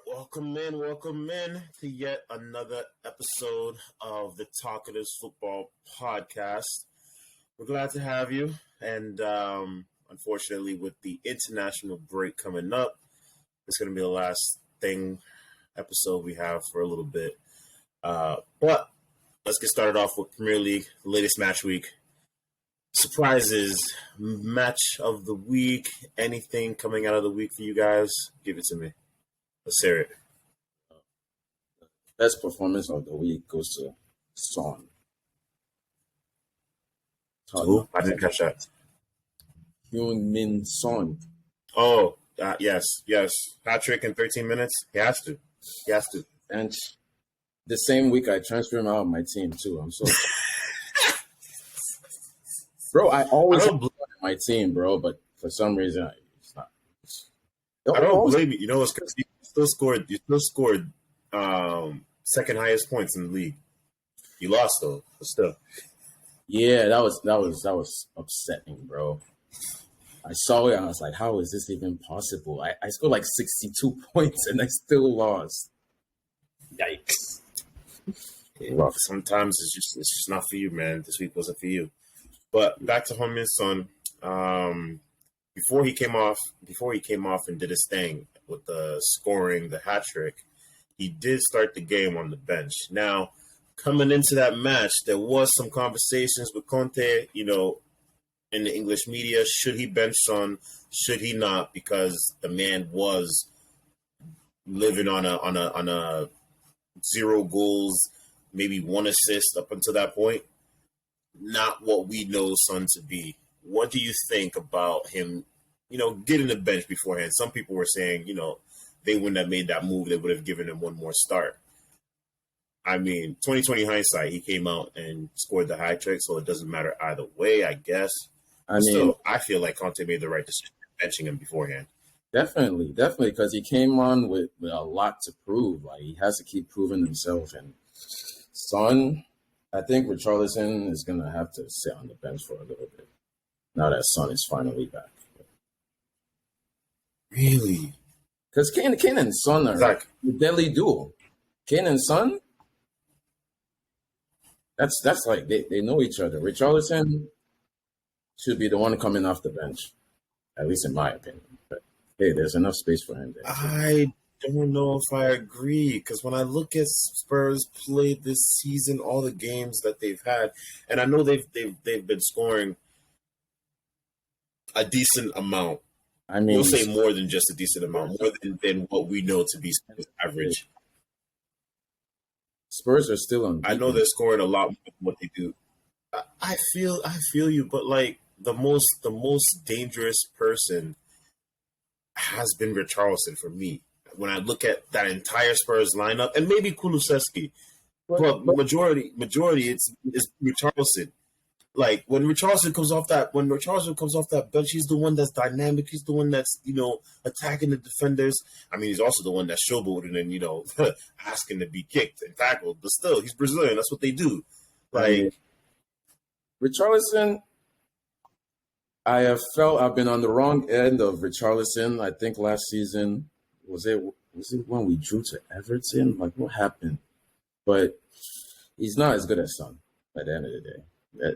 Welcome in to yet another episode of the Talkatives Football Podcast. We're glad to have you, and unfortunately, with the international break coming up, it's going to be the last episode we have for a little bit. But let's get started off with Premier League, the latest match week. Surprises, match of the week, anything coming out of the week for you guys? Give it to me. Let's hear it. Best performance of the week goes to Son. Who? I didn't catch that. Heung-min Son. Oh, yes. Hat trick in 13 minutes. He has to. And the same week I transferred him out of my team too. I'm so bro. I always have my team, bro, but for some reason it's not. I don't blame you. You know, it's because you still scored second highest points in the league. You lost though, but still. Yeah, that was upsetting, bro. I saw it and I was like, how is this even possible? I scored like 62 points and I still lost. Yikes. Rough. Sometimes it's just not for you, man. This week wasn't for you. But back to Heung-min Son. Before he came off and did his thing with the scoring, the hat trick, he did start the game on the bench. Now, coming into that match, there was some conversations with Conte, in the English media. Should he bench Son? Should he not? Because the man was living on a 0 goals, maybe 1 assist up until that point. Not what we know Son to be. What do you think about him, getting the bench beforehand? Some people were saying, they wouldn't have made that move. They would have given him one more start. I mean, 2020 hindsight, he came out and scored the hat trick, so it doesn't matter either way, I guess. I feel like Conte made the right decision benching him beforehand. Definitely, because he came on with a lot to prove. Like, he has to keep proving himself. And Son, I think Richarlison is going to have to sit on the bench for a little bit now that Son is finally back. Really? Because Kane and Son are like a deadly duo. Kane and Son, that's like they know each other. Richarlison should be the one coming off the bench, at least in my opinion. But hey, there's enough space for him there. I don't know if I agree, because when I look at Spurs play this season, all the games that they've had, and I know they've been scoring a decent amount. I mean, we'll say more than just a decent amount, more than what we know to be average. Spurs are still on. I know they're scoring a lot more than what they do. I feel you, but like the most dangerous person has been Richarlison for me. When I look at that entire Spurs lineup, and maybe Kulusevski, but majority it's Richarlison. Like when Richarlison comes off that bench, he's the one that's dynamic. He's the one that's attacking the defenders. I mean, he's also the one that's showboating and asking to be kicked and tackled. But still, he's Brazilian. That's what they do. Like Richarlison, I have felt I've been on the wrong end of Richarlison. I think last season was it when we drew to Everton? Like, what happened? But he's not as good as Son at the end of the day.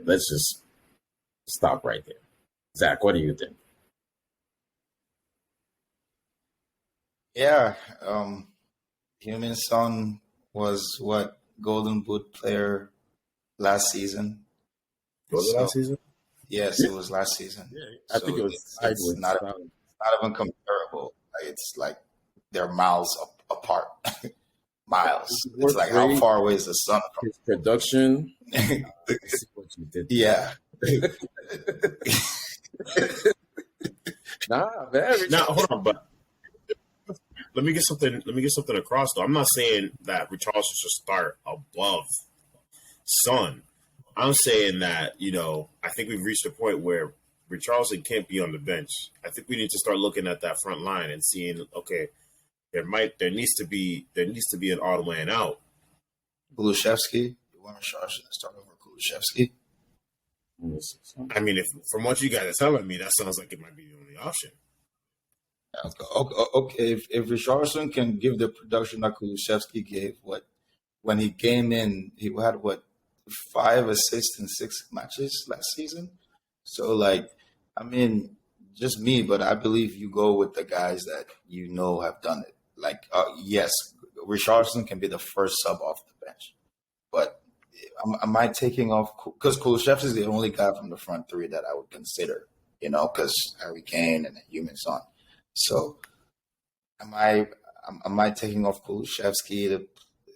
Let's just stop right there. Zach, what do you think? Yeah, Heung-min Son was Golden Boot player last season. Last season? Yes, it was last season. Yeah, I think it was. It's not even comparable. Like, it's like they're miles apart. Miles. It's like how far away is the sun from his production? What you did. Yeah. Hold on, but let me get something across though. I'm not saying that Richarlison should start above Son. I'm saying that, I think we've reached a point where Richarlison can't be on the bench. I think we need to start looking at that front line and seeing, okay, there needs to be an odd man out. Kulusevski. You want Richarlison to start over Kulusevski? I mean, if from what you guys are telling me, that sounds like it might be the only option. Okay. If Richarlison can give the production that Kulusevski gave, when he came in, he had 5 assists in 6 matches last season. So like, I mean, just me, but I believe you go with the guys that have done it. Like, yes, Richarlison can be the first sub off the bench, but am I taking off because Kulusevski is the only guy from the front three that I would consider, because Harry Kane and Heung-min Son. So am I taking off Kulusevski to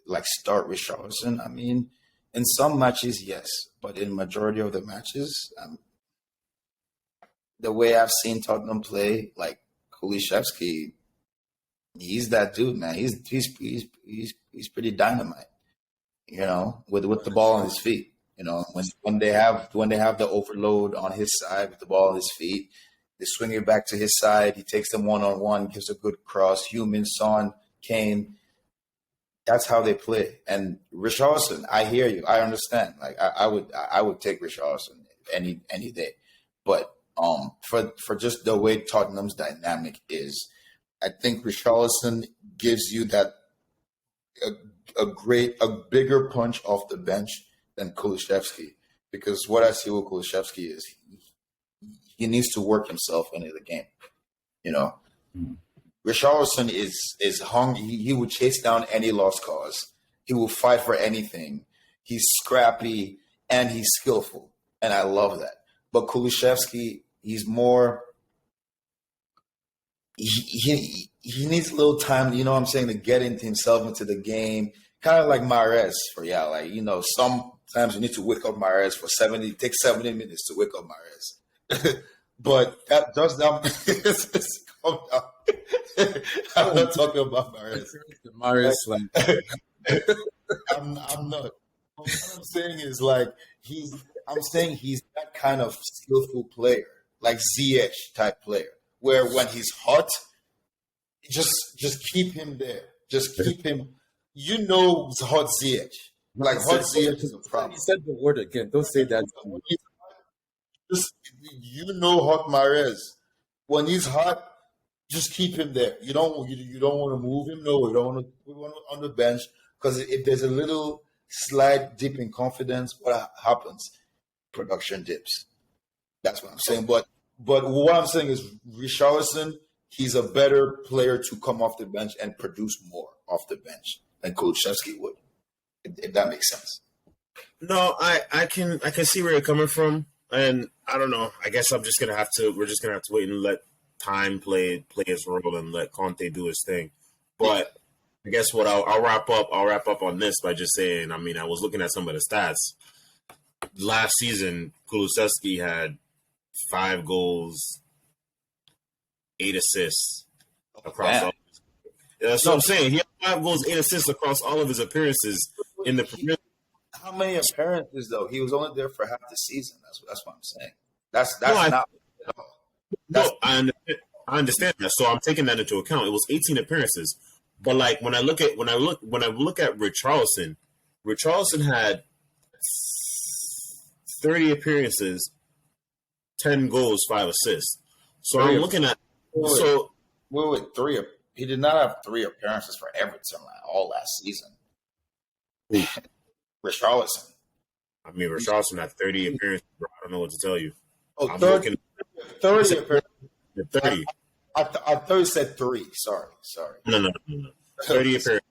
like start Richarlison? I mean, in some matches, yes, but in majority of the matches, the way I've seen Tottenham play, like Kulusevski, he's that dude, man. He's pretty dynamite, with the ball on his feet. When they have the overload on his side with the ball on his feet, they swing it back to his side. He takes them 1-on-1, gives a good cross. Heung-min Son, Kane. That's how they play. And Richarlison, I hear you. I understand. Like I would take Richarlison any day. But for just the way Tottenham's dynamic is, I think Richarlison gives you that a bigger punch off the bench than Kulusevski. Because what I see with Kulusevski is he needs to work himself into the game. Richarlison is hungry. He would chase down any lost cause. He will fight for anything. He's scrappy and he's skillful, and I love that. But Kulusevski, he's more. He needs a little time, what I'm saying, to get himself into the game. Kind of like Mahrez for like sometimes you need to wake up Mahrez for 70. It takes 70 minutes to wake up Mahrez. But that does not. Calm down. I'm not talking about Mahrez. Mahrez, I'm not. What I'm saying is like I'm saying he's that kind of skillful player, like Ziyech type player, where when he's hot, just keep him there. Just keep him. It's hot Ziyech. Like hot Ziyech is a problem. You said the word again. Don't say that. Just hot Mahrez. When he's hot, just keep him there. You don't want to move him. No, you don't want to put him on the bench, because if there's a little slight dip in confidence, what happens? Production dips. That's what I'm saying. But what I'm saying is Richarlison, he's a better player to come off the bench and produce more off the bench than Kulusevski would, if that makes sense. No, I can see where you're coming from, and I don't know. I guess we're just gonna have to wait and let time play his role and let Conte do his thing. But I guess what I'll wrap up on this by just saying, I mean, I was looking at some of the stats. Last season, Kulusevski had 5 goals, 8 assists across all. That's what I'm saying. He had 5 goals, 8 assists across all of his appearances in the Premier League. How many appearances though? He was only there for half the season. That's what I'm saying. That's not at all. No, I understand that. So I'm taking that into account. It was 18 appearances. But like when I look at Richarlison had 30 appearances, 10 goals, 5 assists. So I'm looking at wait, 3. He did not have 3 appearances for Everton all last season. Richarlison. I mean, Richarlison had 30 appearances. Bro. I don't know what to tell you. Oh, 30 appearances. 30. I thought you said 3. Sorry. No. 30 appearances.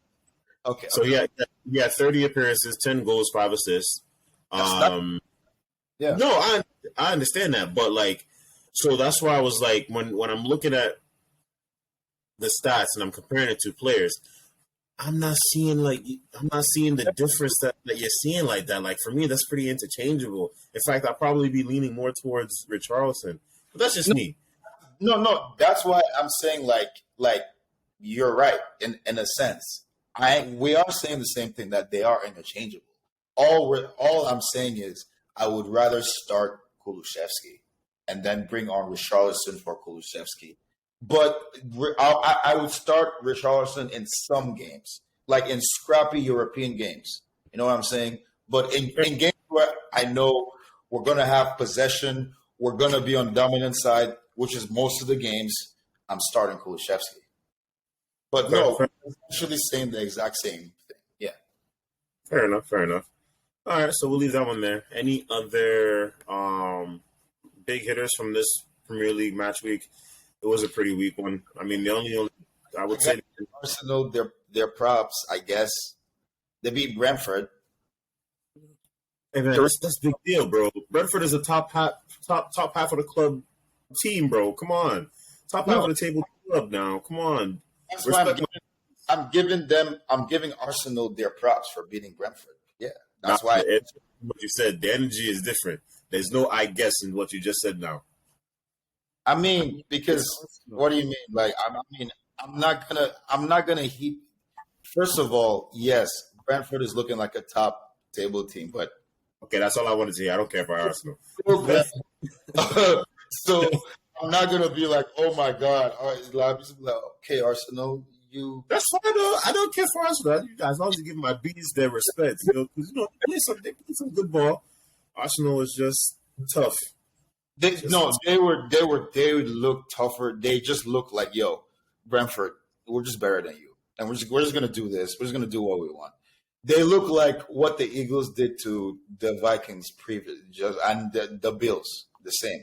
Okay. So he had 30 appearances, 10 goals, 5 assists. Yeah. No, I understand that, but like, so that's why I was like, when I'm looking at the stats and I'm comparing it to players, I'm not seeing the difference that you're seeing like that. Like for me, that's pretty interchangeable. In fact, I'll probably be leaning more towards Richarlison, but that's just me. No. That's why I'm saying like you're right in a sense. We are saying the same thing, that they are interchangeable. All I'm saying is I would rather start Kulusevski and then bring on Richarlison for Kulusevski. But I would start Richarlison in some games, like in scrappy European games. You know what I'm saying? But in games where I know we're going to have possession, we're going to be on the dominant side, which is most of the games, I'm starting Kulusevski. But no, I'm actually saying the exact same thing. Yeah. Fair enough. All right, so we'll leave that one there. Any other big hitters from this Premier League match week? It was a pretty weak one. I mean, the only I would say Arsenal, their props, I guess. They beat Brentford. hey man, that's a big deal, bro. Brentford is a top half of the club team, bro. Come on, top half of the table club now. Come on. That's why I'm giving Arsenal their props for beating Brentford. Yeah, that's why. What you said, the energy is different. There's no I guess in what you just said now. I mean, because what do you mean? Like, I'm not gonna heap. First of all, yes, Brentford is looking like a top table team, but okay, that's all I wanted to hear. I don't care about Arsenal. So I'm not gonna be like, oh my god, all right, like, okay, Arsenal, you. That's fine though. I don't care for Arsenal. As long as you give my bees their respect, because they play some good ball. Arsenal is just tough. They look tougher. They just look like, yo, Brentford, we're just better than you, and we're just gonna do this. We're just gonna do what we want. They look like what the Eagles did to the Vikings and the Bills. The same.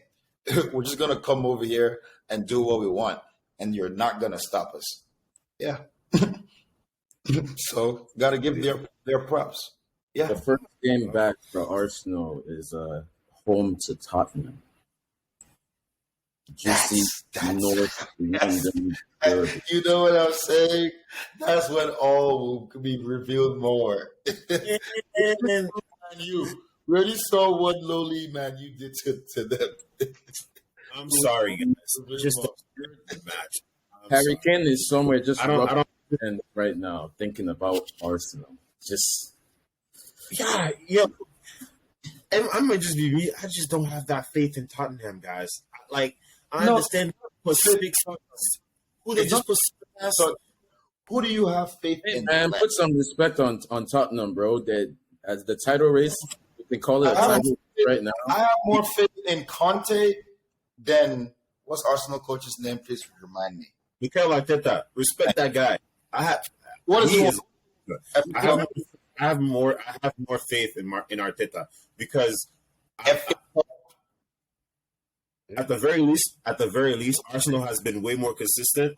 We're just gonna come over here and do what we want, and you're not gonna stop us. Yeah. So gotta give their props. Yeah. The first game back for Arsenal is home to Tottenham. North London. You know what I'm saying? That's when all will be revealed more. Man, you already saw what lowly man you did to them. I'm sorry, guys. Just a match. Harry Kane is somewhere just right now thinking about Arsenal. Just yeah. I might just be me. I just don't have that faith in Tottenham, guys. Like, I understand who they just put. So, who do you have faith in? Man, put some respect on Tottenham, bro. That as the title race, you can call it a title race right now. I have more faith in Conte than what's Arsenal coach's name? Please remind me. Mikel Arteta. Respect that guy. I have more faith in Arteta because at the very least, Arsenal has been way more consistent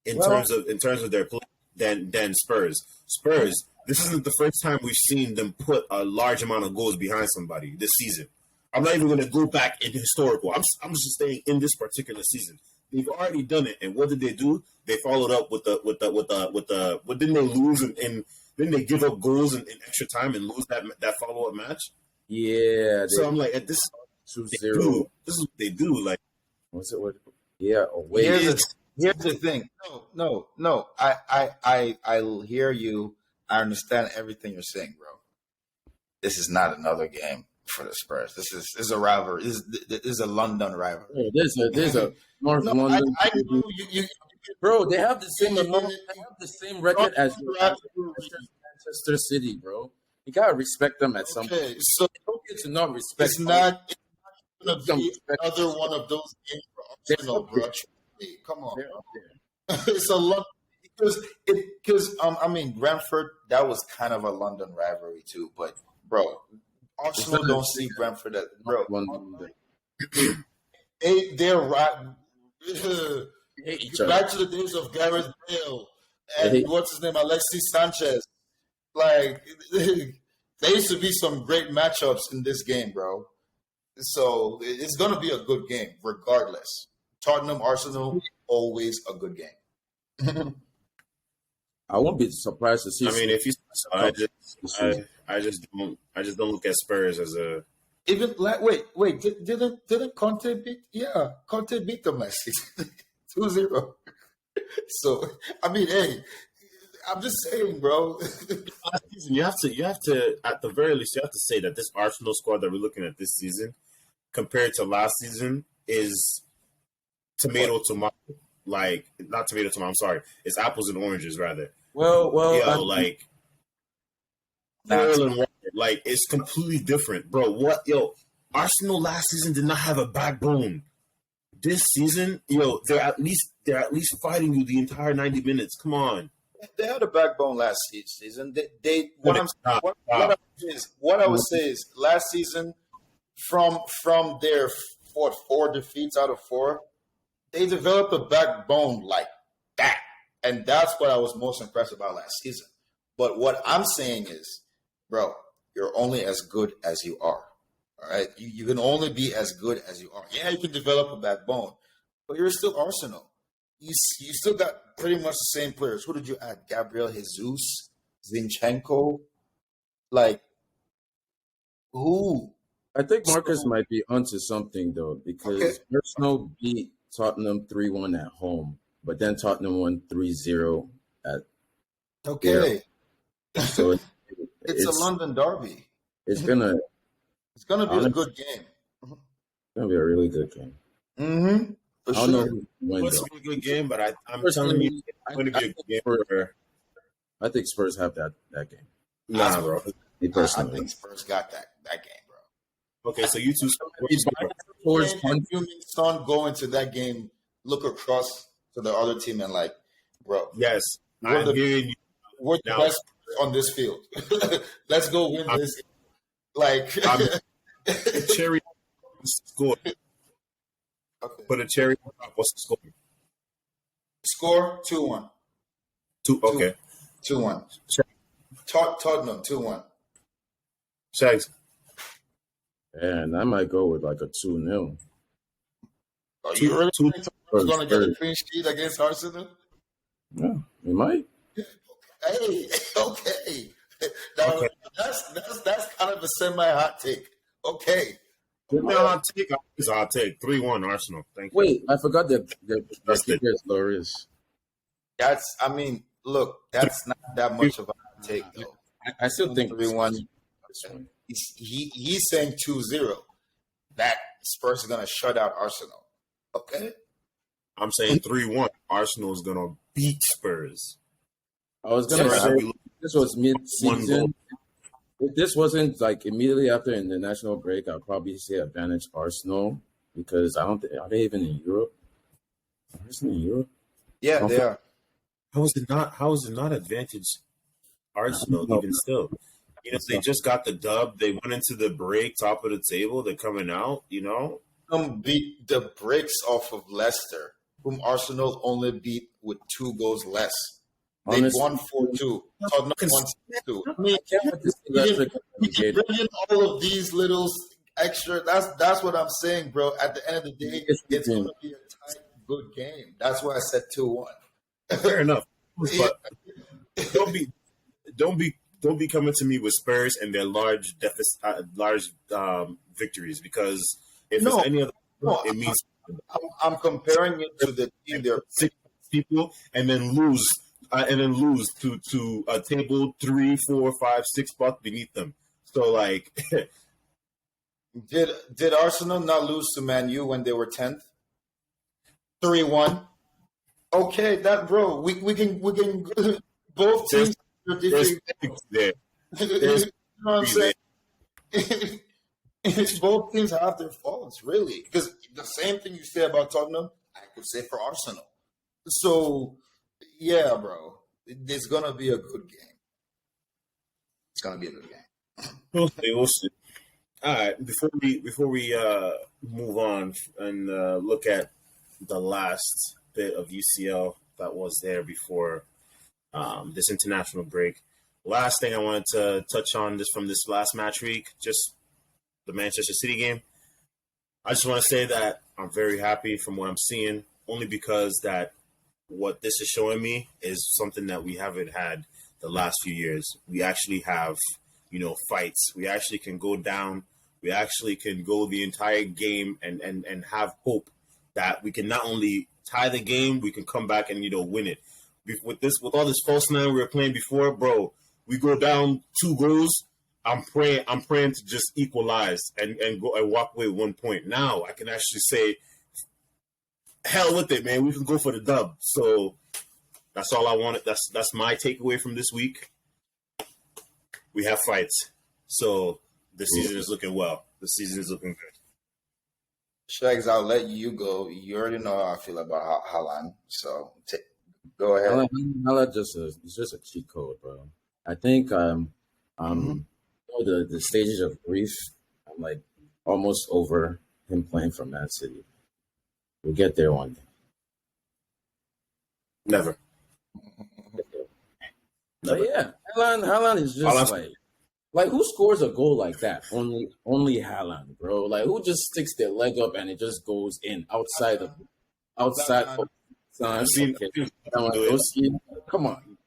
in terms of their play than Spurs. Spurs, this isn't the first time we've seen them put a large amount of goals behind somebody this season. I'm not even going to go back in historical. I'm just saying in this particular season. They've already done it, and what did they do? They followed up with the what didn't they lose and didn't they give up goals in extra time and lose that follow up match? Yeah. So I'm like, at this 2-0. This is what they do. Like, what's it? Yeah. Wait. Here's the thing. No. I hear you. I understand everything you're saying, bro. This is not another game for the Spurs. This is a rivalry. This is a London rivalry. Oh, there's a North London. I know you, bro. They have the same amount. They have the same record as Manchester City, bro. You gotta respect them at some point. So don't get to not respect. It's not gonna be another one of those games for Arsenal, bro. Come on, it's a lot because I mean Brentford. That was kind of a London rivalry too, but bro. Arsenal don't see Brentford as bro. They're right. Back to the days of Gareth Bale and what's his name, Alexis Sanchez. Like there used to be some great matchups in this game, bro. So it's gonna be a good game, regardless. Tottenham, Arsenal, always a good game. I won't be surprised to see. I mean, if you, I just don't look at Spurs as a. Even like wait, didn't Conte beat? Yeah, Conte beat them last season, 2-0. So I mean, hey, I'm just saying, bro. You have to at the very least you have to say that this Arsenal squad that we're looking at this season, compared to last season, is tomato. Like not tomato. I'm sorry, it's apples and oranges rather. Well, like it's completely different, bro. Arsenal last season did not have a backbone. this season, they're at least fighting you the entire 90 minutes. Come on. They had a backbone last season. What I would say is last season, from their four defeats out of four, they developed a backbone like that, and that's what I was most impressed about last season. But what I'm saying is, bro, you're only as good as you are. All right, you can only be as good as you are. Yeah, you can develop a backbone, but you're still Arsenal. You still got pretty much the same players. Who did you add? Gabriel Jesus, Zinchenko, like who? I think Marcus might be onto something though, because Arsenal beat Tottenham 3-1 at home, but then Tottenham won 3-0 at Okay. So it's a London derby. It's gonna be a good game. It's gonna be a really good game. Mm-hmm. I don't know who wins. It's gonna be a good game, but I'm telling you, it's going to be a good game. I think Spurs have that game. Nah, bro. I think Spurs got that game, bro. Okay, so you two. Son go into that game, look across to the other team, and like, bro. Yes, we're the best on this field. Let's go win this. Like, cherry score. Okay. Put a cherry on top. What's the score? Score 2-1. Okay. 2-1. Tottenham 2-1. Shags. And I might go with like a 2-0. Are you really going to get a clean sheet against Arsenal? Yeah, we might. Hey, okay. Now, that's kind of a semi-hot take. Okay. Hot take. 3-1 Arsenal. Thank you. Wait, I forgot the keeper is Loris. That's not that much of a hot take, though. I still think 3-1. He's saying 2-0. That Spurs is going to shut out Arsenal. Okay. I'm saying 3-1. Arsenal is going to beat Spurs. I was going to say this was mid-season. If this wasn't like immediately after in the national break, I'd probably say advantage Arsenal because I don't think are they even in Europe? Are Arsenal in Europe? Yeah, they are. How is it not advantage Arsenal even still? They just got the dub. They went into the break, top of the table. They're coming out, Beat the breaks off of Leicester, whom Arsenal only beat with 2 goals less. They won 4-2. Tottenham won 6-2. I mean, you bring in all of these little extra. That's what I'm saying, bro. At the end of the day, it's going to be a tight, good game. That's why I said 2-1. Fair enough. But don't be coming to me with Spurs and their large victories because if it's any other, it means I'm comparing it to the team. They're 6 people and then lose to a table 3, 4, 5, 6 spots beneath them. So like, did Arsenal not lose to Man U when they were 10th? 3-1. Okay, that bro, we can both teams. There's there. You know what I'm saying? Both teams have their faults, really. Because the same thing you say about Tottenham, I could say for Arsenal. So, yeah, bro, it's gonna be a good game. It's gonna be a good game. We'll see. All right, before we move on and look at the last bit of UCL that was there before this international break. Last thing I wanted to touch on from this last match week, just the Manchester City game. I just want to say that I'm very happy from what I'm seeing, only because that what this is showing me is something that we haven't had the last few years. We actually have, fights. We actually can go down. We actually can go the entire game and have hope that we can not only tie the game, we can come back and, win it. With all this false nine we were playing before, bro, we go down 2 goals. I'm praying to just equalize and go and walk away 1 point. Now I can actually say, hell with it, man. We can go for the dub. So that's all I wanted. That's my takeaway from this week. We have fights. So the season is looking well. The season is looking good. Shags, I'll let you go. You already know how I feel about Haaland, so go ahead. Haaland it's just a cheat code, bro. I think Mhm. the stages of grief. I'm like almost over him playing for Man City. We'll get there one day. Never. But Never. yeah, Haaland is just Haaland's- like who scores a goal like that? Only Haaland, bro. Like who just sticks their leg up and it just goes in outside of I've seen do it. Come on.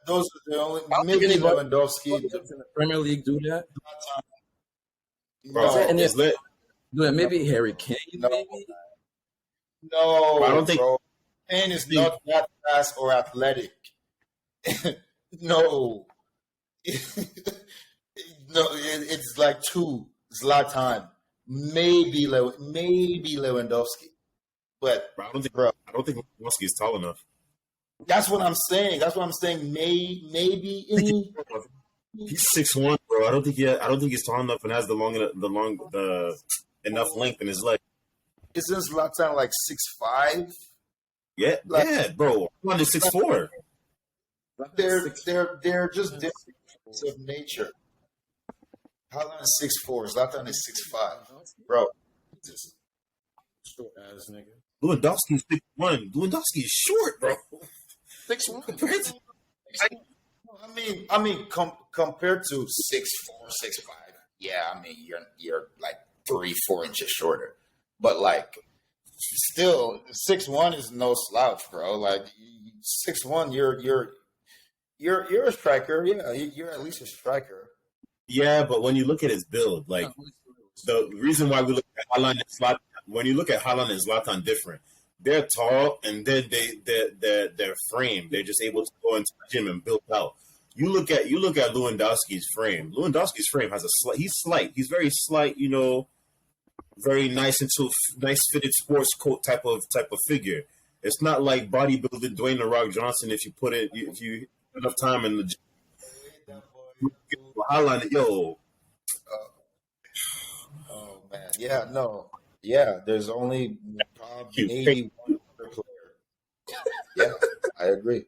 Those are the only I don't think maybe anybody Lewandowski. in the Premier League do that. Bro, Is there any it's lit. do it? Maybe Harry Kane, No, maybe. no, I don't think bro. Kane is not that fast or athletic. No, no, it's like two Zlatan, maybe Lewandowski, but bro, bro, I don't think Lewandowski is tall enough. that's what I'm saying. That's what I'm saying. Maybe any. He's 6'1", bro. I don't think he's tall enough and has the enough length in his leg. Isn't Zlatan like 6'5"? Yeah, Like, yeah, bro. Haaland is 6'4". They're just different of nature. Haaland is 6'4", Zlatan is 6'5", bro. Just short ass nigga. Lewandowski is 6'1". Lewandowski is short, bro. 6'1". Compared to- I mean, compared to 6'4", 6'5", yeah, I mean, you're like 3-4 inches shorter, but like still 6'1" is no slouch, bro. Like 6'1", you're a striker, yeah, you're at least a striker. Yeah, but when you look at his build, like the reason why we look at Haaland and Zlatan, when you look at Haaland and Zlatan different, they're tall and then their frame, they're just able to go into the gym and build out. You look at Lewandowski's frame. Lewandowski's frame has he's very slight, very nice nice fitted sports coat type of figure. It's not like bodybuilder Dwayne the Rock Johnson. If you enough time in the gym, Haaland, yo, Oh man, yeah, no, yeah. There's only maybe one other player. Yeah, I agree.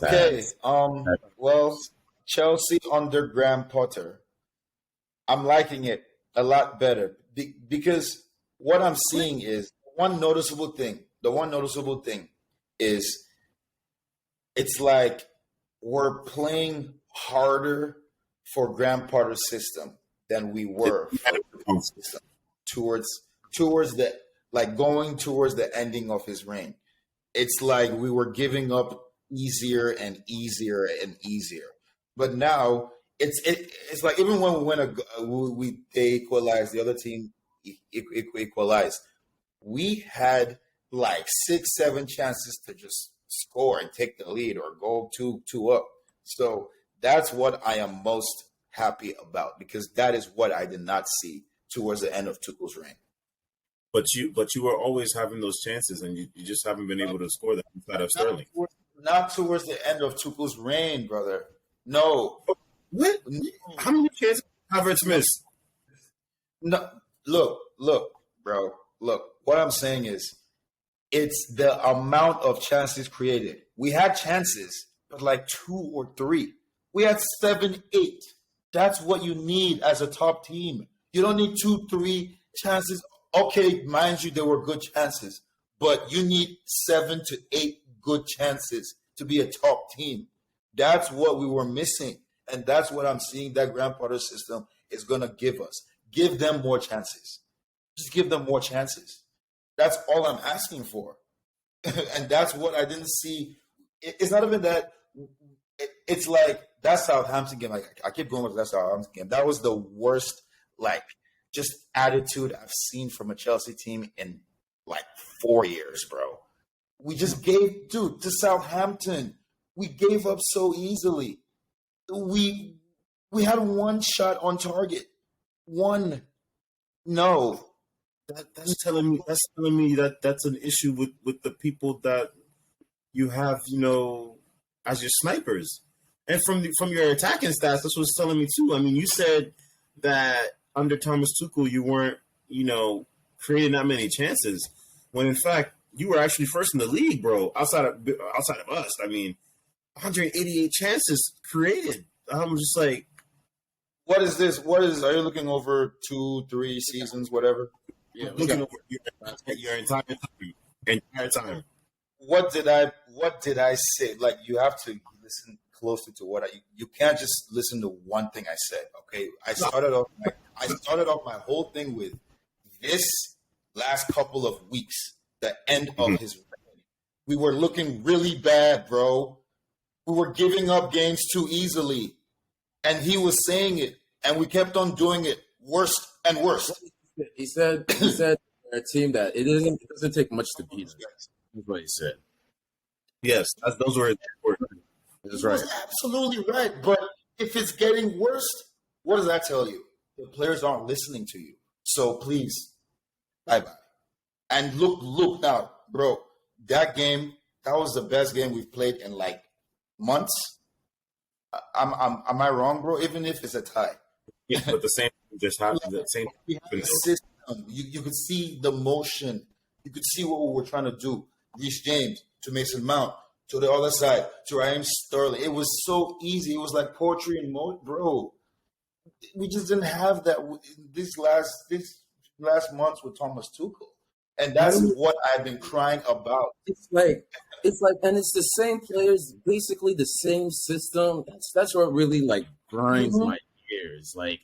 Okay. Well, Chelsea under Graham Potter. I'm liking it a lot better because what I'm seeing is one noticeable thing. The one noticeable thing is it's like we're playing harder for Graham Potter's system than we were for the system towards the like going towards the ending of his reign. It's like we were giving up easier and easier and easier. But now it's like even when we they equalized, the other team equalized. We had like 6-7 chances to just score and take the lead or go 2-2 up. So that's what I am most happy about because that is what I did not see towards the end of Tuchel's reign. but you were always having those chances, and you just haven't been able to score them inside of Sterling. Not towards the end of Tuchel's reign, brother. No. What? How many chances Havertz missed? No. Look, bro. Look. What I'm saying is it's the amount of chances created. We had chances, but like 2 or 3. We had 7, 8. That's what you need as a top team. You don't need 2, 3 chances. Okay, mind you, there were good chances, but you need 7 to 8 good chances to be a top team. That's what we were missing. And that's what I'm seeing that Graham Potter system is going to give us. Give them more chances. Just give them more chances. That's all I'm asking for. And that's what I didn't see. It's not even that. It's like that Southampton game. Like, I keep going with that Southampton game. That was the worst, like, just attitude I've seen from a Chelsea team in like 4 years, bro. We just gave, dude, to Southampton. We gave up so easily. We had one shot on target. One. No. That's telling me that that's an issue with the people that you have, as your snipers. And from your attacking stats, that's what's telling me too. I mean, you said that under Thomas Tuchel, you weren't creating that many chances when in fact you were actually first in the league, bro. Outside of us, I mean, 188 chances created. I'm just like, what is this? Are you looking over 2-3 seasons, whatever? Yeah, looking over your entire time. What did I say? Like, you have to listen closely to what you can't just listen to one thing I said. Okay, I started off my whole thing with this last couple of weeks, the end of his reign. We were looking really bad, bro. We were giving up games too easily, and he was saying it, and we kept on doing it worse and worse. He said a team that it doesn't take much to beat us. That's what he said. Yes, those were his words. That's right. That's absolutely right. But if it's getting worse, what does that tell you? The players aren't listening to you. So please, bye-bye. And look now, bro. That was the best game we've played in like months. Am I wrong, bro? Even if it's a tie. Yeah, but the same just happened. The same system. You could see the motion. You could see what we were trying to do. Reece James to Mason Mount to the other side to Raheem Sterling. It was so easy. It was like poetry and mode, bro. We just didn't have that this last months with Thomas Tuchel, and that's what I've been crying about. It's like, and it's the same players, basically the same system. That's what really like grinds my gears. Like,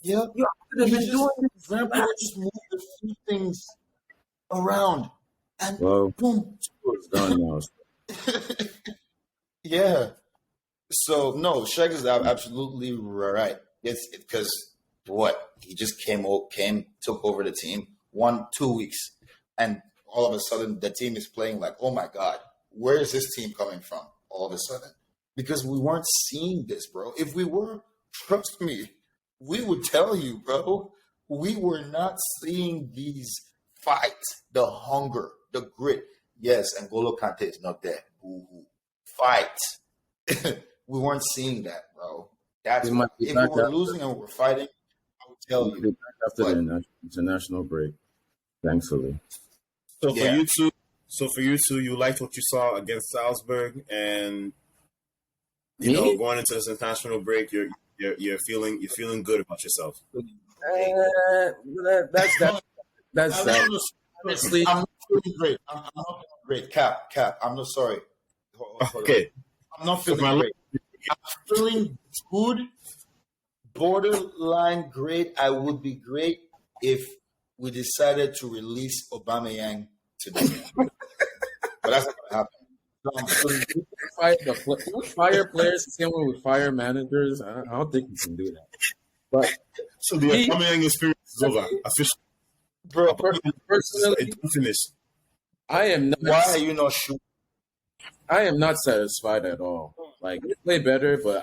yeah, you could have been doing this. Just moved a few things around, and boom, it's gone now. Yeah. So no, Shaq is absolutely right. It's because he just took over the team 1-2 weeks, and all of a sudden the team is playing like, oh my God, where is this team coming from? All of a sudden, because we weren't seeing this, bro. If we were, trust me, we would tell you, bro. We were not seeing these fights, the hunger, the grit. Yes, N'Golo Kante is not there. Fight. We weren't seeing that, bro. That's if we were losing and we were fighting, I would tell you. Back after the international break, thankfully. So for you two, you liked what you saw against Salzburg, and going into this international break, you're feeling good about yourself. That's honestly, I'm feeling great. I'm not feeling great. Cap. I'm not sorry. Okay. I'm not feeling great. I'm feeling good, borderline great. I would be great if we decided to release Aubameyang today. But that's not going to happen. We fire players the same way we fire managers. I don't think we can do that. But so the Aubameyang experience is over. Officially. Bro, personally, finished. I am not. Why are you not shooting? I am not satisfied at all. Like, we play better, but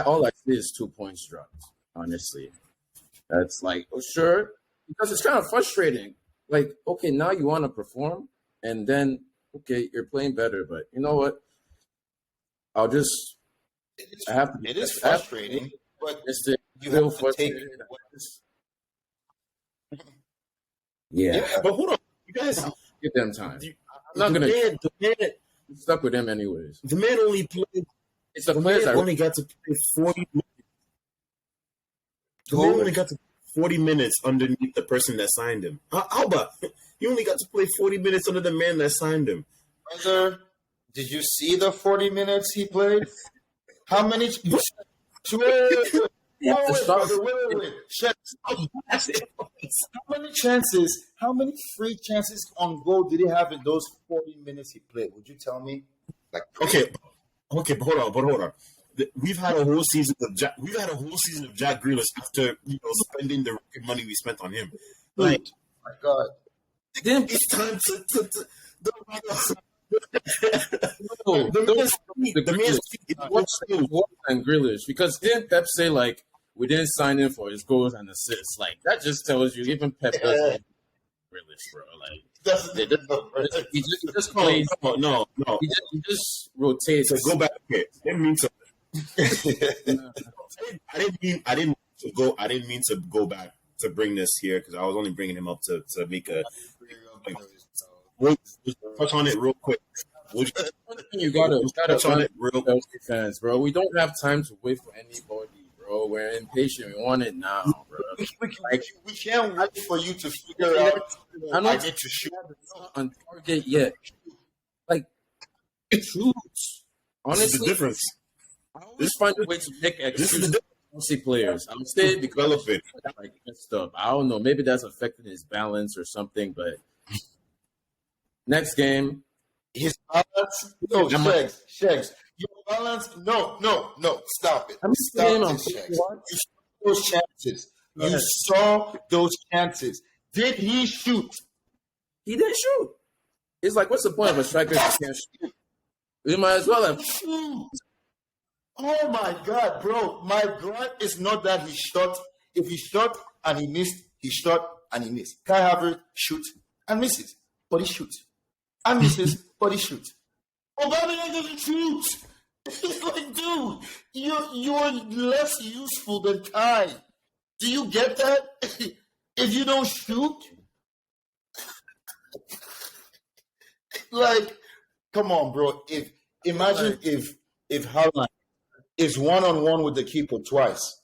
all I see is 2 points dropped. Honestly, that's like, sure, because it's kind of frustrating. Like, okay, now you want to perform, and then okay, you're playing better, but you know what? It is frustrating, but you have to take it. Yeah, but hold on, you guys, give them time. I'm not gonna stuck with them anyways. The man only played. It's the players that only got to play 40 minutes. The man only got to 40 minutes underneath the person that signed him. How about you only got to play 40 minutes under the man that signed him? Brother, did you see the 40 minutes he played? How many? Wait. How many free chances on goal did he have in those 40 minutes he played? Would you tell me? Okay, but hold on. We've had a whole season of Jack Grealish after spending the record money we spent on him. Like, my God, it's time to and Grealish, because didn't Pep say like we didn't sign him for his goals and assists? Like, that just tells you even Pep doesn't Grealish, bro. Like, he just plays. No. He just rotates. So go back. Okay. I didn't mean to go back to bring this here because I was only bringing him up to make a. We'll touch on it real quick. You gotta touch on it real quick, fans, bro. We don't have time to wait for anybody, bro. We're impatient. We want it now, bro. We can't wait for you to figure out. I need to shoot on target yet. Like, shoot. Honestly, this is the difference. I always find a way to make excuses for Chelsea players. I'm saying because like messed up. I don't know. Maybe that's affecting his balance or something. But next game, his balance. No, Shegs. Your balance. No. Stop it. Stop this, Shegs. You saw those chances. You saw those chances. Did he shoot? He didn't shoot. It's like, what's the point of a striker if you can't shoot? You might as well have. Oh my God, bro. My gripe is not that he shot. If he shot and he missed, he shot and he missed. Kai Havertz shoots and misses, but he shoots. And misses, but he shoots. Aubameyang doesn't shoot. It's like, dude, you're less useful than Kai. Do you get that? If you don't shoot, like, come on, bro. Imagine if Haaland is one-on-one with the keeper twice,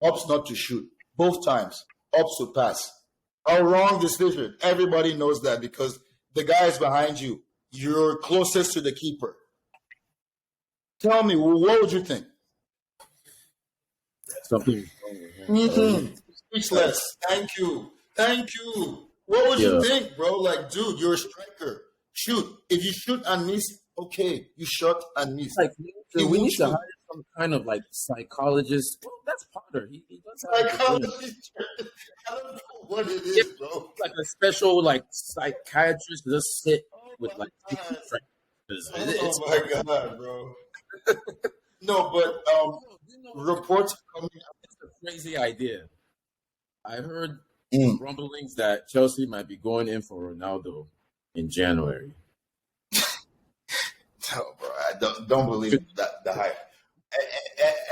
opts not to shoot. Both times, opts to pass. A wrong decision. Everybody knows that because the guy is behind you. You're closest to the keeper. Tell me, what would you think? Something. Speechless. Thank you. What would you think, bro? Like, dude, you're a striker. Shoot. If you shoot and miss, okay, you shot and miss. Like, we need to hire some kind of like psychologist. Well, that's Potter. He does psychologist. I don't know what it is, bro. Like a special like psychiatrist to just sit with like. Oh my God, bro. No, but reports coming out. It's a crazy idea. I heard rumblings that Chelsea might be going in for Ronaldo in January. No, bro, I don't believe that the hype.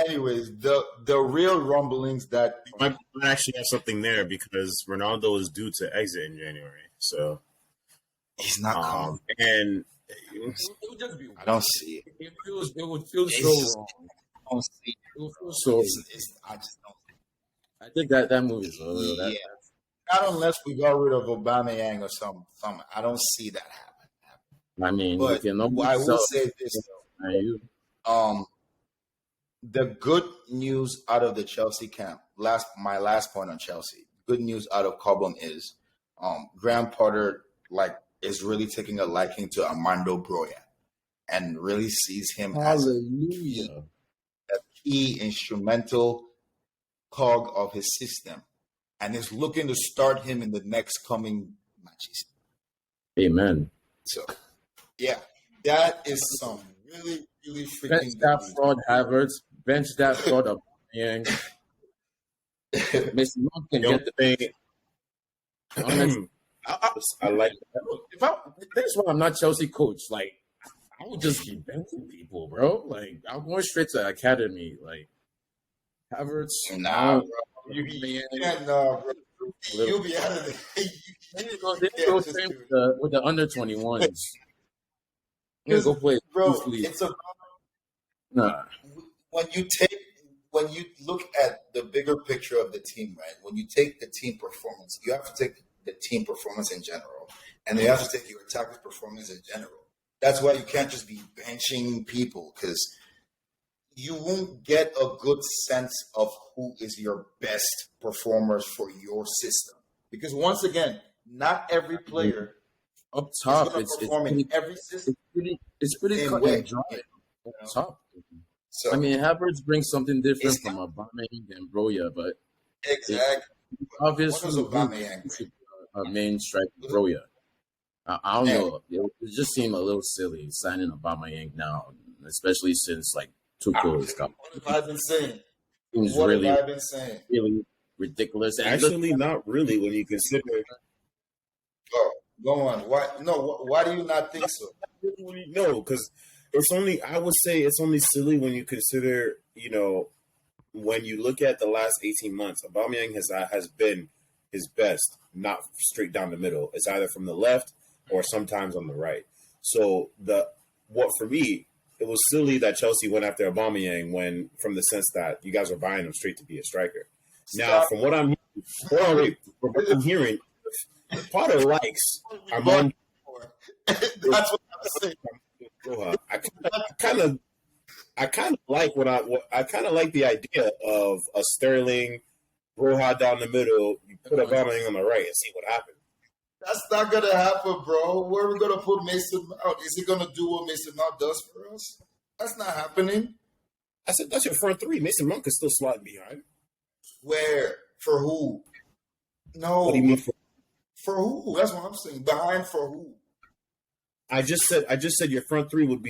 Anyways, the real rumblings that you might actually have something there because Ronaldo is due to exit in January, so he's not coming. And it would just be. I don't see it. It would feel so wrong. I don't see it. It would feel so. I just don't. I think that move is real. Yeah. Not unless we got rid of Aubameyang or something. I don't see that happen. I mean, but I will say this though. The good news out of the Chelsea camp. My last point on Chelsea. Good news out of Cobham is Graham Potter is really taking a liking to Armando Broja and really sees him as a key instrumental cog of his system and is looking to start him in the next coming matches. Amen. So, yeah, that is some really, really freaking bench that fraud Havertz. Bench that fraud of Yang. Mr. Monk can get the thing. I like that. That's why I'm not Chelsea coach. Like, I would just keep benching people, bro. Like, I'm going straight to academy. Like, Havertz. Nah, bro. You'll be out of there. They go same with the under 21s. Go play, bro. It's about when you look at the bigger picture of the team, right? When you take the team performance, you have to take the team performance in general, and you have to take your attackers' performance in general. That's why you can't just be benching people because you won't get a good sense of who is your best performers for your system. Because once again, not every player up top is performing every system. It's pretty cut and dry up top. So, I mean, Havertz brings something different from Aubameyang and Broja, but exactly. Obviously, a main striker Broja. I don't know. It just seemed a little silly signing Aubameyang now, especially since Tuchel is coming. What have I been saying? What have I been saying? Really ridiculous. Actually, not really when you consider. Oh, go on. Why? No. Why do you not think so? No, because it's only. I would say it's only silly when you consider, when you look at the last 18 months, Aubameyang has been his best, not straight down the middle. It's either from the left or sometimes on the right. So what for me, it was silly that Chelsea went after Aubameyang from the sense that you guys were buying him straight to be a striker. Now, from what I'm hearing, Potter likes Armand. That's what I'm saying. I kind of like the idea of a Sterling, Broha down the middle. You put Aubameyang on the right and see what happens. That's not gonna happen, bro. Where are we gonna put Mason Mount? Is he gonna do what Mason Mount does for us? That's not happening. I said that's your front three. Mason Mount can still slide behind. Where? For who? No. What do you mean for who? That's what I'm saying. Behind for who? I just said your front three would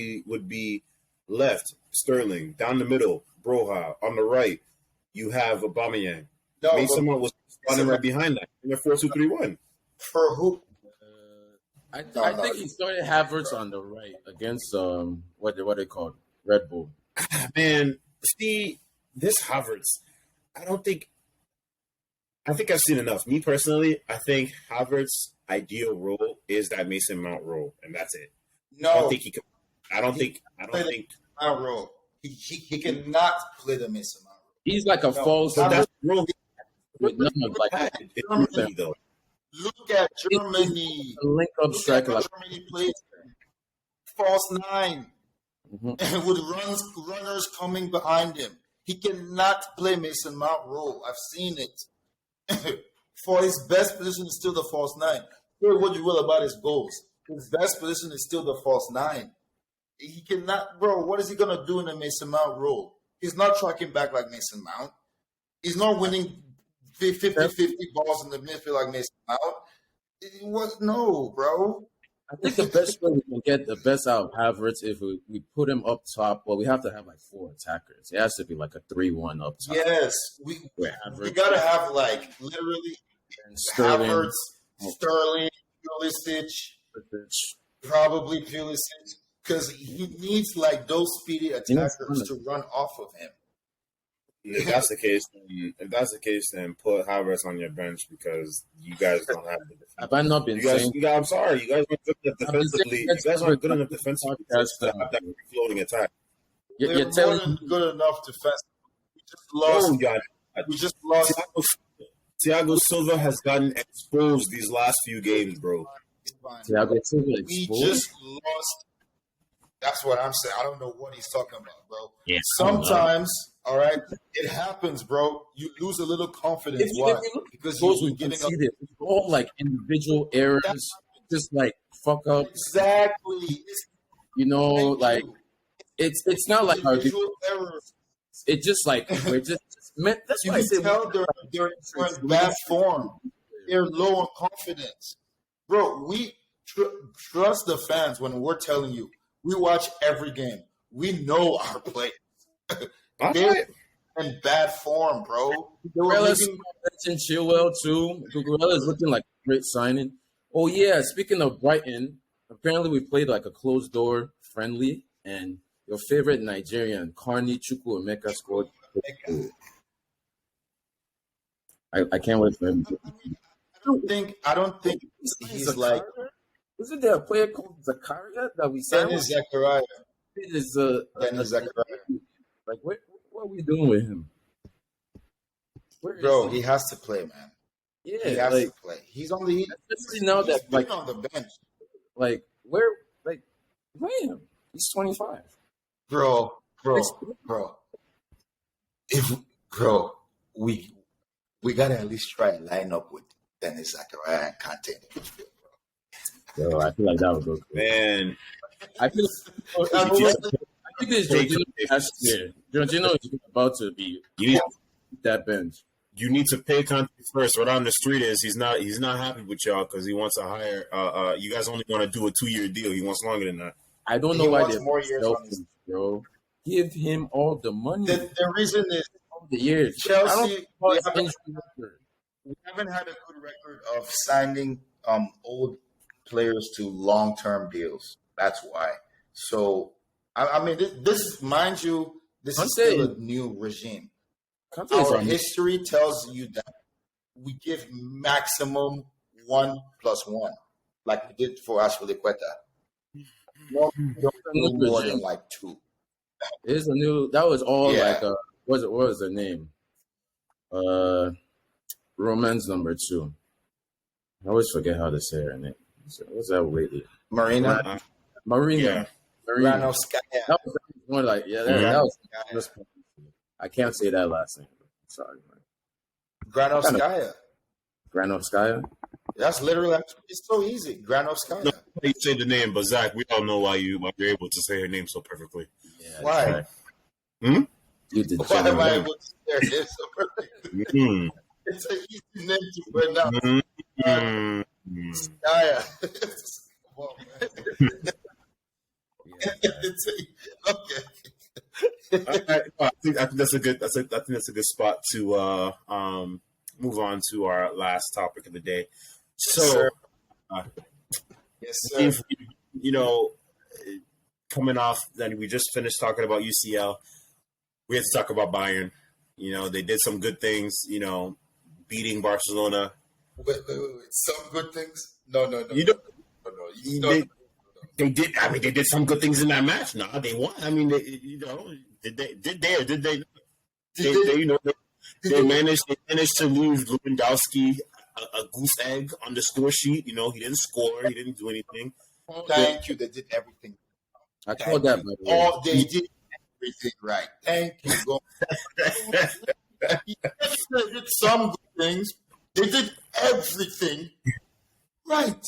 be left Sterling, down the middle Broha, on the right you have Aubameyang. No, Mason Mount was sliding right behind that in their 4-2-3-1. For who? I think he started Havertz on the right against what they called Red Bull. Man, see this Havertz. I think I've seen enough. Me personally, I think Havertz's ideal role is that Mason Mount role, and that's it. No, I don't think he can. I don't think. Mount role. He cannot play the Mason Mount role. He's like a false. So that's the role. With none of like Germany, though. Look at Germany. Link up striker. Like, Germany plays false nine, Mhm. with runners coming behind him. He cannot play Mason Mount role. I've seen it. For his best position is still the false nine. Hear what you will about his goals. His best position is still the false nine. He cannot, bro. What is he gonna do in the Mason Mount role? He's not tracking back like Mason Mount. He's not winning 50-50 balls in the midfield like Mason Mount. No, bro. I think the best way we can get the best out of Havertz if we put him up top. Well, we have to have like 4 attackers. It has to be like a 3-1 up top. Yes, we gotta have like literally Sterling, Havertz, Sterling, Pulisic, probably Pulisic, because he needs like those speedy attackers to run off of him. If that's the case, then put Havertz on your bench because you guys don't have the defense. Have I not been saying? I'm sorry, you guys aren't good enough defensively. You guys aren't good enough defensively to have that floating attack. We're more than good enough defensively. We just lost. Thiago Silva has gotten exposed these last few games, bro. Thiago Silva exposed. We just lost. That's what I'm saying. I don't know what he's talking about, bro. Yeah, sometimes, all right, it happens, bro. You lose a little confidence. Why? Because you're giving up. It's all like individual errors, just like fuck up. Exactly. You know, like it's not like our individual errors. It's just like we're just meant. That's why I say tell they're in bad form. They're low on confidence, bro. We trust the fans when we're telling you. We watch every game. We know our players. They're in bad form, bro. Cucurella's mentioned Chilwell too. Cucurella is looking like a great signing. Oh yeah, speaking of Brighton, apparently we played like a closed door friendly, and your favorite Nigerian, Carney Chukwuemeka, scored. I can't wait for him. I don't think he's like. Isn't there a player called Zakaria that we signed? Dennis Zakaria. It is Dennis Zakaria. Like, what are we doing with him? Bro, he has to play, man. Yeah, he has to play. He's on the. Especially now that like on the bench. Like play him. He's 25. Bro. We gotta at least try and line up with Dennis Zakaria and Kante in the midfield. So I feel like that would go good. Man, I think this Jorginho last year. Jorginho is about to be that bench. You need to pay Conte first. What on the street is he's not happy with y'all because he wants to hire. You guys only want to do a 2-year deal. He wants longer than that. I don't know why they're more years selfish, bro. Give him all the money. The reason is all the years. Chelsea. We haven't had a good record of signing old players to long-term deals. That's why. So, I mean, this mind you, this is still a new regime. Conte is Our on- history tells you that we give maximum 1+1, like we did for Aspilicueta. No, we don't do more than like 2. It is a new. That was all Yeah. like what was her name? Romance number 2. I always forget how to say her name. What's that lady? Marina Marina. Yeah. Marina. Granovskaya. That was more like that was. I can't say that last name. Sorry, man. Granovskaya. Granovskaya. That's literally, it's so easy. Granovskaya. No, you say the name, but Zach, we all know why you're able to say her name so perfectly. Yeah, Why? Hmm? You did. Why am I able to say this so perfectly? Mm-hmm. It's an easy name to pronounce. Mm-hmm. Skaya. Come on, man. Okay. I think that's a good. I think that's a good spot to move on to our last topic of the day. So, Yes, sir. if, you know, coming off that we just finished talking about UCL, we have to talk about Bayern. You know, they did some good things. You know, beating Barcelona. Wait. Some good things? No. You know, No. they did. I mean, they did some good things in that match. No, they won. I mean, did they? They managed to leave Lewandowski a goose egg on the score sheet. You know, he didn't score. He didn't do anything. Thank you. They did everything. I called that. By the way. They did everything right. Thank you. They did some good things. They did everything right.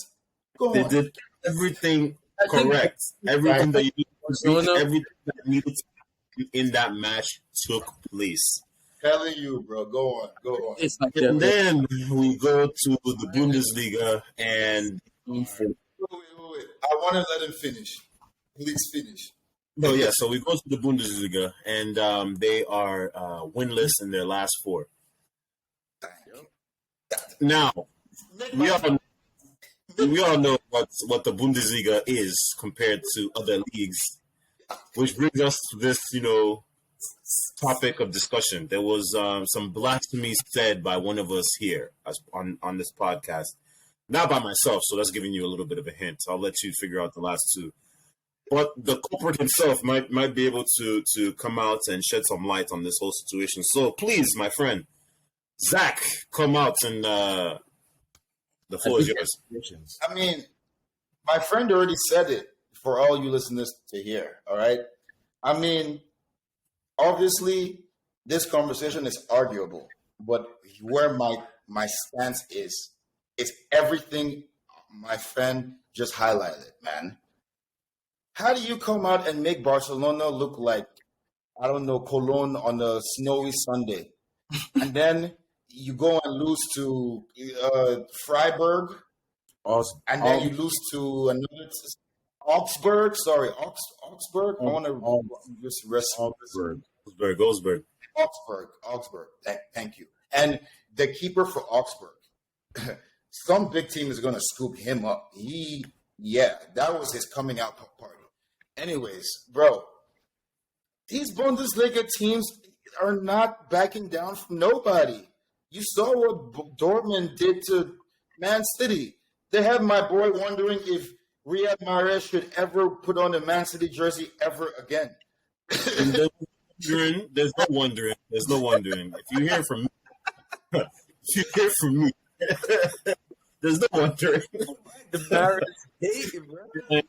Go They on. did everything correct. Everything that needed in that match took place. Telling you, bro. Go on. It's like And then we go to the Bundesliga, and Wait. I want to let him finish. Please finish. so we go to the Bundesliga, and they are winless in their last 4. Now we all know what the Bundesliga is compared to other leagues, which brings us to this, topic of discussion. There was some blasphemy said by one of us here on this podcast, not by myself, so that's giving you a little bit of a hint. I'll let you figure out the last 2. But the culprit himself might be able to come out and shed some light on this whole situation. So please, my friend, Zach, come out and the floor is yours. I mean, my friend already said it for all you listeners to hear, all right? I mean, obviously, this conversation is arguable, but where my stance is everything my friend just highlighted, man. How do you come out and make Barcelona look like, I don't know, Cologne on a snowy Sunday, and then you go and lose to Freiburg, and then you lose to another Augsburg? Sorry, Augsburg. I want to just rest Augsburg. Augsburg. Thank you. And the keeper for Augsburg, some big team is going to scoop him up. That was his coming out party. Anyways, bro, these Bundesliga teams are not backing down from nobody. You saw what Dortmund did to Man City. They have my boy wondering if Riyad Mahrez should ever put on a Man City jersey ever again. There's no wondering. If you hear from me, there's no wondering. The Mahrez hate, bro.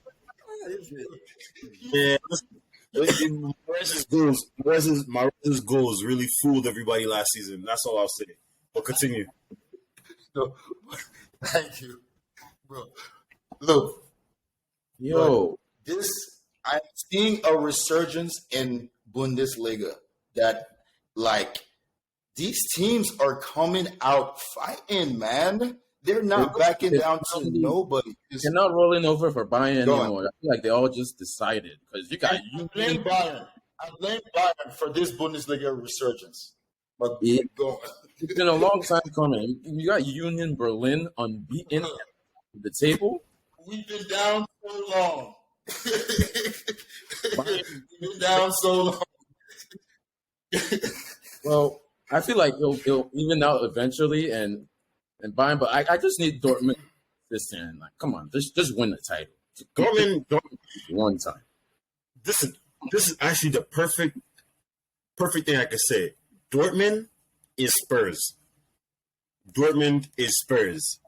Yeah, Mahrez's goals really fooled everybody last season. That's all I'll say. But continue. No, thank you, bro. Look, I'm seeing a resurgence in Bundesliga that, like, these teams are coming out fighting, man. They're not backing down to nobody. They're not rolling over for Bayern anymore. I feel like they all just decided because you got. I blame Bayern for this Bundesliga resurgence. But go on. It's been a long time coming. You got Union Berlin unbeaten at the table. We've been down so long. We've been down so long. Well, I feel like it'll even out eventually and Bayern, but I just need Dortmund this time. Like, come on, just win the title. Dortmund, One time. this is actually the perfect thing I could say. Dortmund is Spurs. Dortmund is Spurs.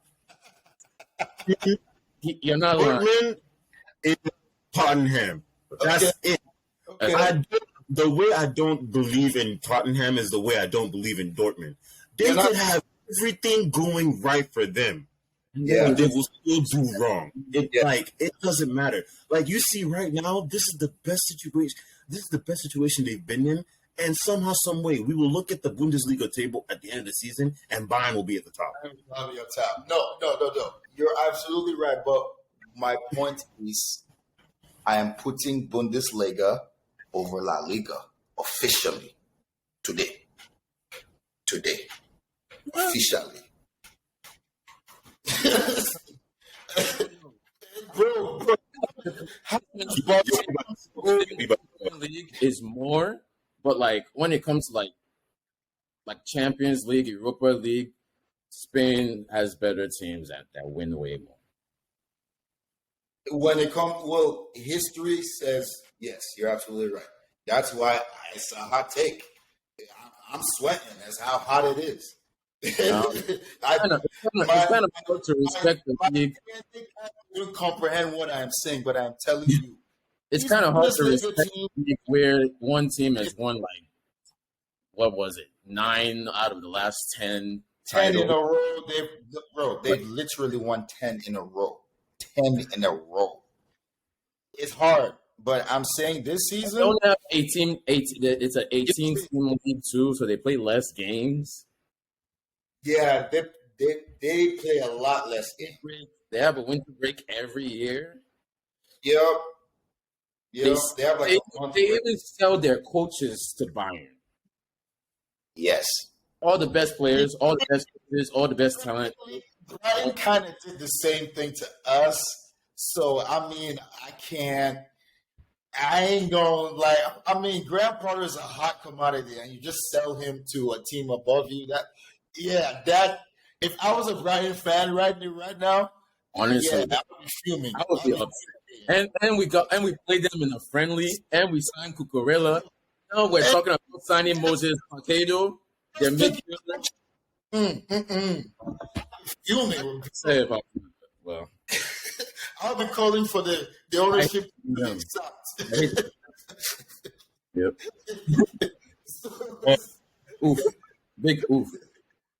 You're not lying. Dortmund is Tottenham. That's it. Okay. The way I don't believe in Tottenham is the way I don't believe in Dortmund. They could have everything going right for them. Yeah. And they will still do wrong. Yeah. Like, it doesn't matter. Like, you see right now, this is the best situation. This is the best situation they've been in. And somehow, some way, we will look at the Bundesliga table at the end of the season, and Bayern will be at the top. I'll be up top. No. You're absolutely right. But my point is, I am putting Bundesliga over La Liga officially today. Officially. bro. League is more, but like when it comes to like Champions League, Europa League, Spain has better teams that win way more. When it comes, well, history says yes. You're absolutely right. That's why it's a hot take. I'm sweating. That's how hot it is. It's kind of hard to respect the league. You don't comprehend what I'm saying, but I'm telling you, It's kind of hard to respect the league where one team has won like what was it, 9 out of the last 10 10 in a titles. row. They've literally won 10 in a row. 10 in a row. It's hard, but I'm saying this They season. don't have 18. It's an 18 team league too, so they play less games. Yeah, they play a lot less games. They have a winter break every year. Yep. They have like a month They break. even sell their coaches to Bayern. Yes. All the best players, all the best coaches, all the best talent. Brian kind of did the same thing to us. So, I mean, I ain't going to Graham Potter is a hot commodity and you just sell him to a team above you. If I was a Brian fan right now, Honestly, I would be fuming. I would be upset. And we played them in a friendly, and we signed Cucurella. Now we're talking about signing Moses Caicedo. Their midfielder. Fuming. Say about that. Well, I'll be calling for the ownership to be stopped. Yep. Oof. Big oof.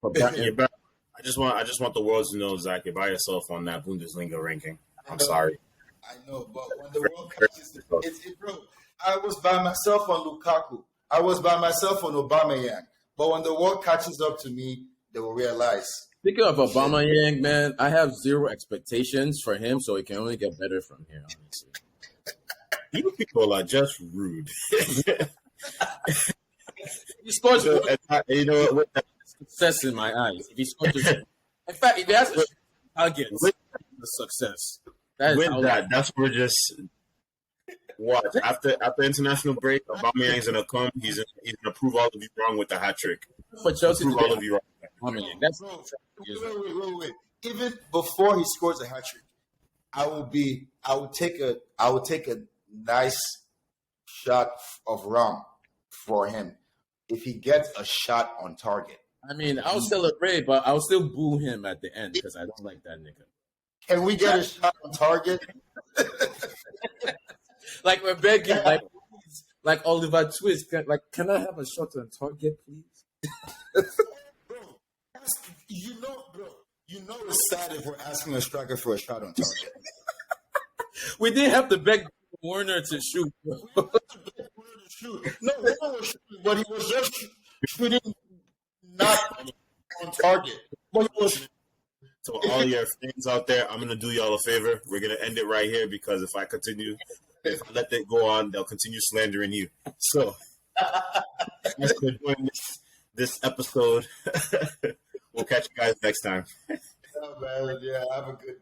I just want the world to know, Zach, you're by yourself on that Bundesliga ranking. I'm sorry. I know, but when the world catches bro, I was by myself on Lukaku. I was by myself on Aubameyang. But when the world catches up to me, they will realize. Speaking of Aubameyang, man, I have zero expectations for him, so it can only get better from here, honestly. You people are just rude. He scores You know what? success in my eyes. If he scores, in fact, if he has a target, the success. That's where just watch after international break. Aubameyang's gonna come. He's gonna prove all of you wrong with the hat trick. For Chelsea, Prove all of you wrong. Aubameyang. That's Wait. Even before he scores a hat trick, I would take a nice shot of rum for him if he gets a shot on target. I mean, I'll celebrate, but I'll still boo him at the end because I don't like that nigga. Can we get a shot on target? Like we're begging, like Oliver Twist. Can I have a shot on target, please? Bro, it's sad if we're asking a striker for a shot on target. We didn't have to beg Warner to shoot. Bro. No, he was shooting, but he was just shooting not on target. But he was. So all your fans out there, I'm gonna do y'all a favor. We're gonna end it right here because if I let that go on, they'll continue slandering you. So thanks for doing this episode. We'll catch you guys next time. Oh, man, yeah, have a good.